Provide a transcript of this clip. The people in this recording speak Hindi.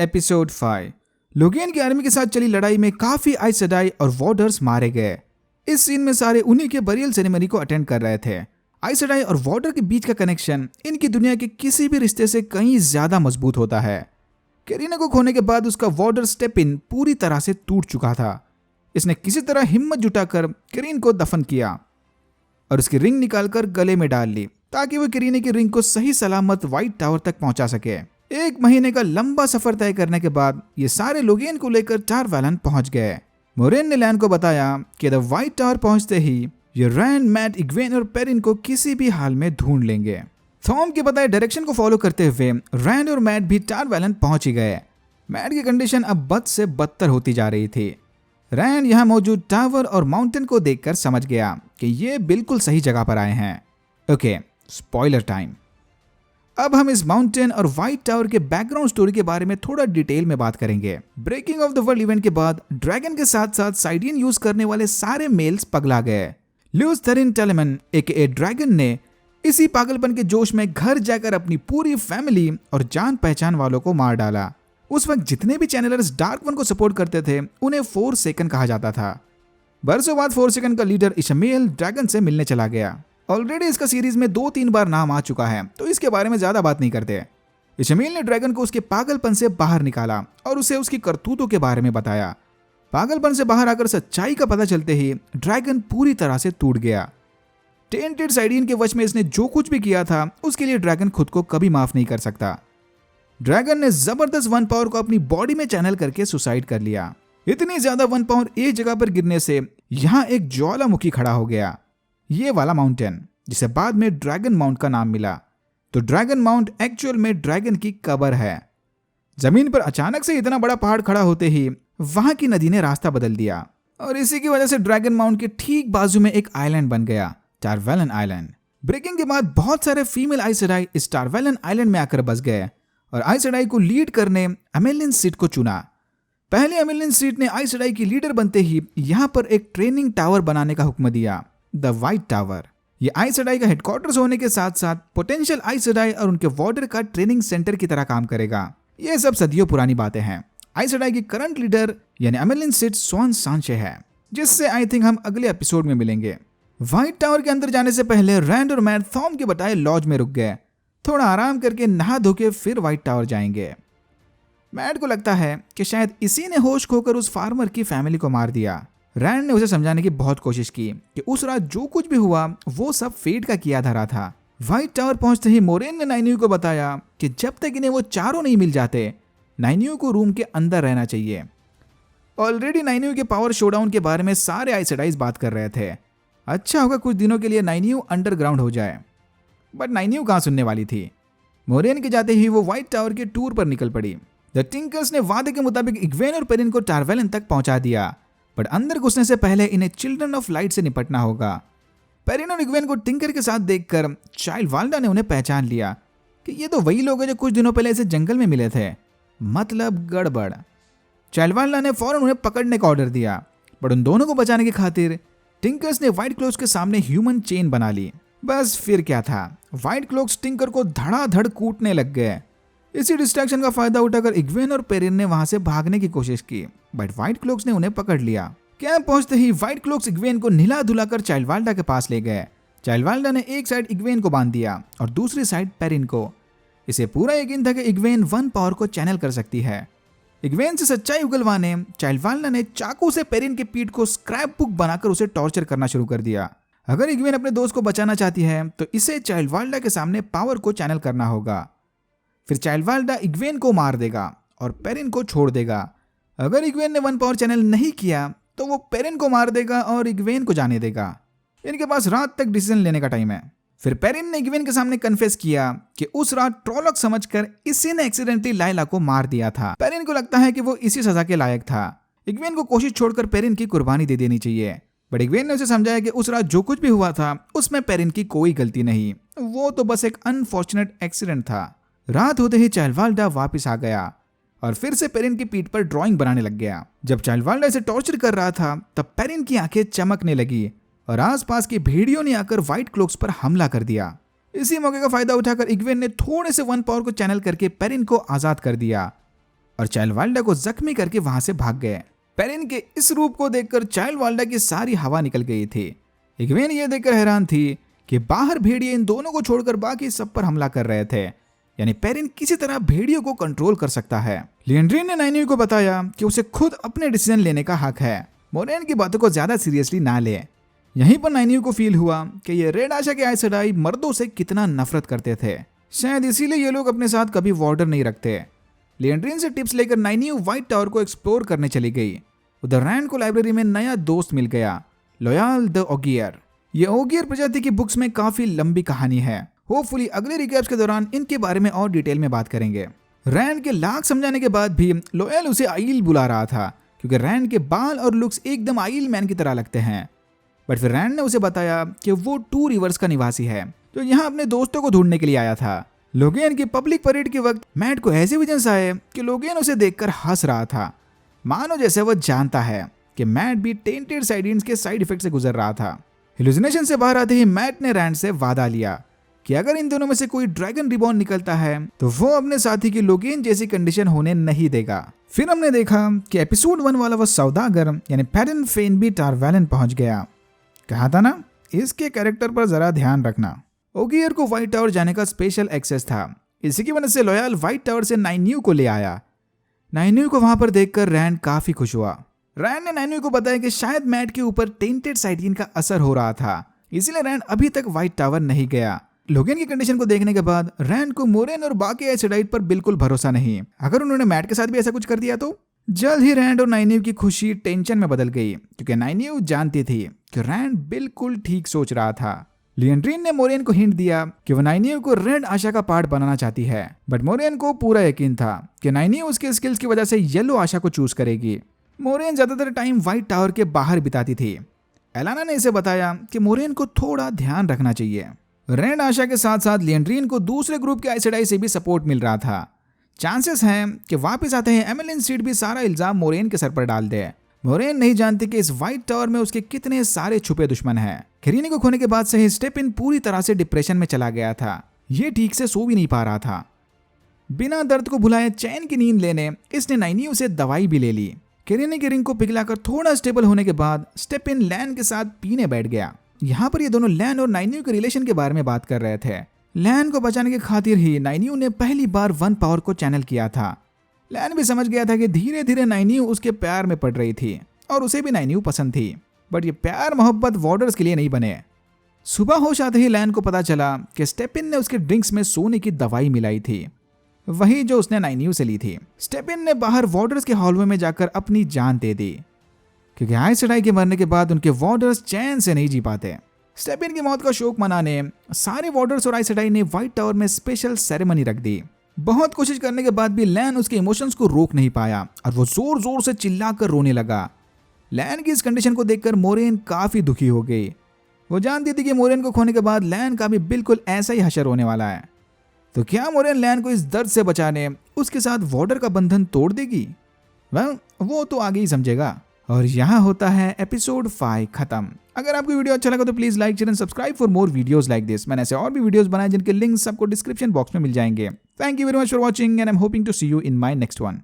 एपिसोड 5। लोगेन की आर्मी के साथ चली लड़ाई में काफी आइस सेडाई और वॉर्डर्स मारे गए। इस सीन में सारे उन्हीं के बरियल सेरेमनी को अटेंड कर रहे थे। आइस सेडाई और वॉर्डर के बीच का कनेक्शन इनकी दुनिया के किसी भी रिश्ते से कहीं ज्यादा मजबूत होता है। कैरिना को खोने के बाद उसका वॉर्डर स्टेपिन पूरी तरह से टूट चुका था। इसने किसी तरह हिम्मत जुटाकर कैरिन को दफन किया और उसकी रिंग निकालकर गले में डाल ली ताकि वो कैरिना की रिंग को सही सलामत व्हाइट टावर तक पहुंचा सके। 1 महीने का लंबा सफर तय करने के बाद ये सारे लोगेन को लेकर टार वैलन पहुंच गए। मोरेन ने लैन को बताया कि द व्हाइट टावर पहुंचते ही ये रैंड, मैट, इग्वेन और पेरिन को किसी भी हाल में ढूंढ लेंगे। थॉम के बताए डायरेक्शन को फॉलो करते हुए रैंड और मैट भी टार वैलन पहुंच ही गए। मैट की कंडीशन अब बद से बदतर होती जा रही थी। रैंड यहाँ मौजूद टावर और माउंटेन को देखकर समझ गया कि ये बिल्कुल सही जगह पर आए हैं। Okay, spoiler time. अब हम इस माउंटेन और व्हाइट टावर के बैकग्राउंड स्टोरी के बारे में थोड़ा डिटेल में बात करेंगे। Breaking of the world event के बाद ड्रैगन के साथ साथ साइडियन यूज करने वाले सारे मेल्स पगला गए। ल्यूस थेरिन टेलेमन एके ड्रैगन ने इसी पागलपन के जोश में घर जाकर अपनी पूरी फैमिली और जान पहचान वालों को मार डाला। उस वक्त जितने भी चैनलर्स डार्क वन को सपोर्ट करते थे उन्हें 4 सेकंड कहा जाता था। बरसों बाद 4 सेकंड का लीडर इशमेल ड्रैगन से मिलने चला गया। ऑलरेडी इसका सीरीज में 2-3 बार नाम आ चुका है तो इसके बारे में ज्यादा बात नहीं करते। इशमेल ने ड्रैगन को उसके पागलपन से बाहर निकाला और उसे उसकी करतूतों के बारे में बताया। पागलपन से बाहर आकर सच्चाई का पता चलते ही ड्रैगन पूरी तरह से टूट गया। टेंटेड साइडियन के वश में इसने जो कुछ भी किया था उसके लिए ड्रैगन खुद को कभी माफ नहीं कर सकता। ड्रैगन ने जबरदस्त वन पावर को अपनी बॉडी में चैनल करके सुसाइड कर लिया। इतनी ज्यादा वन पावर एक जगह पर गिरने से यहाँ एक ज्वालामुखी खड़ा हो गया, ये वाला माउंटेन जिसे बाद में ड्रैगन माउंट का नाम मिला। तो ड्रैगन माउंट एक्चुअल में ड्रैगन की कब्र है। जमीन पर अचानक से इतना बड़ा पहाड़ खड़ा होते ही वहां की नदी ने रास्ता बदल दिया और इसी की वजह से ड्रैगन माउंट के ठीक बाजू में एक आइलैंड बन गया, टार वैलन आइलैंड। ब्रेकिंग के बाद बहुत सारे फीमेल आइस सेडाई इस टार वैलन आइलैंड में आकर बस गए और आइस सेडाई को लीड करने अमेलिन सीट को चुना। पहले अमेलिन सीट ने आइस सेडाई की लीडर बनते ही यहाँ पर एक ट्रेनिंग टावर बनाने का हुक्म दिया, द व्हाइट टावर। ये आइस सेडाई का हेडक्वार्टर्स होने के साथ साथ पोटेंशियल आइस सेडाई और उनके वॉर्डर का ट्रेनिंग सेंटर की तरह काम करेगा। ये सब सदियों पुरानी बातें हैं। आइस सेडाई की करंट लीडर यानी अमेलिन सीट स्वान सांचे है, जिससे आई थिंक हम अगले एपिसोड में मिलेंगे। व्हाइट टावर के अंदर जाने से पहले रैंड और मैट थॉम के बताए लॉज में रुक गए। थोड़ा आराम करके नहा धो के फिर व्हाइट टावर जाएंगे। मैट को लगता है कि शायद इसी ने होश खोकर उस फार्मर की फैमिली को मार दिया। रैंड ने उसे समझाने की बहुत कोशिश की कि उस रात जो कुछ भी हुआ वो सब फेट का किया धरा था। व्हाइट टावर पहुंचते ही मोरेन ने नाइन्यू को बताया कि जब तक इन्हें वो चारों नहीं मिल जाते नाइन्यू को रूम के अंदर रहना चाहिए। ऑलरेडी नाइन्यू के पावर शोडाउन के बारे में सारे आइस सेडाइज बात कर रहे थे। अच्छा होगा कुछ दिनों के लिए नाइन्यू अंडरग्राउंड हो जाए, बट नाइन्यू कहाँ सुनने वाली थी। मोरेन के जाते ही वो व्हाइट टावर के टूर पर निकल पड़ी। द टिंकर्स ने वादे के मुताबिक इग्वेन और पेरिन को टार वैलन तक पहुंचा दिया, बट अंदर घुसने से पहले इन्हें चिल्ड्रन ऑफ लाइट से निपटना होगा। पेरिन और इग्वेन को टिंकर के साथ देखकर चाइल्ड वाल्डा ने उन्हें पहचान लिया कि ये तो वही लोग हैं जो कुछ दिनों पहले इसे जंगल में मिले थे। मतलब गड़बड़। चाइल्ड वाल्डा ने फौरन उन्हें पकड़ने का ऑर्डर दिया, बट उन दोनों को बचाने की खातिर टिंकर्स ने व्हाइट क्लोक्स के सामने ह्यूमन चेन बना ली। बस फिर क्या था, व्हाइट क्लोक्स टिंकर को धड़ाधड़ कूटने लग गए। इसी डिस्ट्रैक्शन का फायदा उठाकर इग्वेन और पेरिन ने वहां से भागने की कोशिश की, बट व्हाइट क्लोक्स ने उन्हें पकड़ लिया। कैंप पहुंचते ही व्हाइट क्लोक्स इग्वेन को निला धुलाकर चाइल्ड वाल्डा के पास ले गए। चाइल्ड वाल्डा ने एक साइड इग्वेन को बांध दिया और दूसरी साइड पेरिन को। इसे पूरा यकीन था कि इग्वेन वन पावर को चैनल कर सकती है। इग्वेन से सच्चाई उगलवाने चाइल्ड वाल्डा ने चाकू से पेरिन की पीठ को स्क्रैप बुक बनाकर उसे टॉर्चर करना शुरू कर दिया। अगर इग्वेन अपने दोस्त को बचाना चाहती है तो इसे चाइल्ड वाल्डा के सामने पावर को चैनल करना होगा। फिर चाइल्ड वाल्डा इग्वेन को मार देगा और पेरिन को छोड़ देगा। अगर इग्वेन ने वन पावर चैनल नहीं किया तो वो पेरिन को मार देगा और इग्वेन को जाने देगा। इनके पास रात तक डिसीजन लेने का टाइम है। फिर पेरिन ने इग्वेन के सामने कन्फेस किया कि उस रात ट्रोलॉक समझकर इसी ने एक्सीडेंटली लाइला को मार दिया था। पेरिन को लगता है कि वो इसी सजा के लायक था। इग्वेन को कोशिश छोड़कर पेरिन की कुर्बानी दे देनी चाहिए, बट इग्वेन ने उसे समझाया कि उस रात जो कुछ भी हुआ था उसमें पेरिन की कोई गलती नहीं, वो तो बस एक अनफॉर्चुनेट एक्सीडेंट था। रात होते ही चाइल्ड वाल्डा वापिस आ गया और फिर से पेरिन की पीठ पर ड्राइंग बनाने लग गया। जब चाइल्ड वाल्डा इसे टॉर्चर कर रहा था तब पेरिन की आंखें चमकने लगी और आसपास की भेड़ियों ने आकर व्हाइट क्लोक्स पर हमला कर दिया। इसी मौके का फायदा उठाकर इग्वेन ने थोड़े से वन पावर को चैनल करके पेरिन को आजाद कर दिया और चाइल्ड वाल्डा को जख्मी करके वहां से भाग गए। पेरिन के इस रूप को देखकर चाइल्ड वाल्डा की सारी हवा निकल गई थी। इग्वेन ये देखकर हैरान थी कि बाहर भेड़िए इन दोनों को छोड़कर बाकी सब पर हमला कर रहे थे, यानी पेरिन किसी तरह भेड़ियों को कंट्रोल कर सकता है। लिएंड्रिन ने नाइन्यू को बताया कि उसे खुद अपने डिसीजन लेने का हक है, मोरेन की बातों को ज्यादा सीरियसली ना ले। यहीं पर नाइन्यू को फील हुआ कि ये रेड आशा के आइस सेडाई मर्दों से कितना नफरत करते थे, शायद इसीलिए ये लोग अपने साथ कभी वार्डर नहीं रखते। लिएंड्रिन से टिप्स लेकर नाइन्यू व्हाइट टावर को एक्सप्लोर करने चली गई। उधर रैंड को लाइब्रेरी में नया दोस्त मिल गया, लोयाल द ओगियर। ये ओगियर प्रजाति की बुक्स में काफी लंबी कहानी है। होपफुली अगले रिकैप्स के दौरान इनके बारे में और डिटेल में बात करेंगे। रैंड के लाख समझाने के बाद भी लोयल उसे आइल बुला रहा था, क्योंकि रैंड के बाल और लुक्स एकदम आइल मैन की तरह लगते हैं। बट फिर रैंड ने उसे बताया कि वो 2 रिवर्स का निवासी है, जो यहाँ अपने दोस्तों को ढूंढने के लिए आया था। लोगेन की पब्लिक परेड के वक्त मैट को ऐसे विजन्स आए कि लोगेन उसे देखकर हंस रहा था, मानो जैसे वो जानता है कि मैट भी टेंटेड साइडियंस के साइड इफेक्ट से गुजर रहा था। हेलुसिनेशन से बाहर आते ही मैट ने रैंड से वादा लिया कि अगर इन दोनों में से कोई ड्रैगन रिबॉर्न निकलता है तो वो अपने साथी की लोगेन जैसी कंडीशन होने नहीं देगा। फिर हमने देखा कि एपिसोड 1 वाला वो सौदागर यानी पेरिन फेनबी टारवैलन पहुंच गया। कहा था ना, इसके कैरेक्टर पर जरा ध्यान रखना। ओगियर को व्हाइट टावर जाने का स्पेशल एक्सेस था, इसी की वजह से लॉयल व्हाइट टावर से नाइन्यू को ले आया। नाइन्यू को वहां पर देखकर रैंड काफी खुश हुआ। रैंड ने नाइन्यू को बताया कि शायद मैट के ऊपर टेंटेड साइडियन का असर हो रहा था, इसीलिए रैंड अभी तक व्हाइट टावर नहीं गया। लोगेन की कंडीशन को देखने के बाद रैंड को मोरेन और बाकी एसिडाइट पर बिल्कुल भरोसा नहीं। अगर उन्होंने मैट के साथ भी ऐसा कुछ कर दिया तो जल्द ही रैंड और नाइन्यू की खुशी टेंशन में बदल गई, क्योंकि नाइन्यू जानती थी कि रैंड बिल्कुल ठीक सोच रहा था। लिएंड्रिन ने मोरेन को हिंट दिया कि वो नाइन्यू को रेड आशा का पार्ट बनाना चाहती है, बट मोरेन को पूरा यकीन था कि नाइन्यू उसके स्किल्स की वजह से येलो आशा को चूज करेगी। मोरेन ज्यादातर टाइम व्हाइट टावर के बाहर बिताती थी। एलाना ने इसे बताया कि मोरेन को थोड़ा ध्यान रखना चाहिए। रेड आशा के साथ साथ लिएंड्रिन को दूसरे ग्रुप के आइसेडाई से भी सपोर्ट मिल रहा था। चांसेस हैं कि वापस आते हैं एमिलिन सीड भी सारा इल्जाम मोरेन के सर पर डाल दे। मोरेन नहीं जानती कि इस व्हाइट टावर में उसके कितने सारे छुपे दुश्मन हैं। केरिनी को खोने के बाद से ही स्टेपिन पूरी तरह से डिप्रेशन में चला गया था। ये ठीक से सो भी नहीं पा रहा था। बिना दर्द को भुलाए चैन की नींद लेने इसने नाइन्यू से दवाई भी ले ली। केरिनी की रिंग को पिघलाकर थोड़ा स्टेबल होने के बाद स्टेपिन लैन के साथ पीने बैठ गया। यहाँ पर ये दोनों लैन और नाइन्यू के रिलेशन के बारे में बात कर रहे थे। लैन को बचाने की खातिर ही नाइन्यू ने पहली बार 1 पावर को चैनल किया था। लैन भी समझ गया था कि धीरे धीरे नाइन्यू उसके प्यार में पड़ रही थी और उसे भी नाइन्यू पसंद थी, बट ये प्यार मोहब्बत वॉर्डर्स के लिए नहीं बने। सुबह होश आते ही लैन को पता चला कि स्टेपिन ने उसके ड्रिंक्स में सोने की दवाई मिलाई थी, वही जो उसने नाइन्यू से ली थी। स्टेपिन ने बाहर वॉर्डर्स के हॉलवे में जाकर अपनी जान दे दी, क्योंकि आइस सेडाई के मरने के बाद उनके वॉर्डर्स चैन से नहीं जी पाते। स्टेपिन की मौत का शोक मनाने सारे वॉर्डर्स और आइस सेडाई ने व्हाइट टावर में स्पेशल सेरेमनी रख दी। बहुत कोशिश करने के बाद भी लैन उसके इमोशंस को रोक नहीं पाया और वो जोर जोर से चिल्लाकर रोने लगा। लैन की इस कंडीशन को देखकर मोरेन काफी दुखी हो गई। वो जानती थी कि मोरेन को खोने के बाद लैन का भी बिल्कुल ऐसा ही हशर होने वाला है। तो क्या मोरेन लैन को इस दर्द से बचाने उसके साथ वॉर्डर का बंधन तोड़ देगी? वो तो आगे ही समझेगा। और यहाँ होता है एपिसोड 5 खत्म। अगर आपको वीडियो अच्छा लगा तो please like share and subscribe for more videos like this. मैंने ऐसे और भी वीडियोस बनाए जिनके लिंक्स आपको डिस्क्रिप्शन बॉक्स में मिल जाएंगे। Thank you very much for watching and I am hoping to see you in my next one.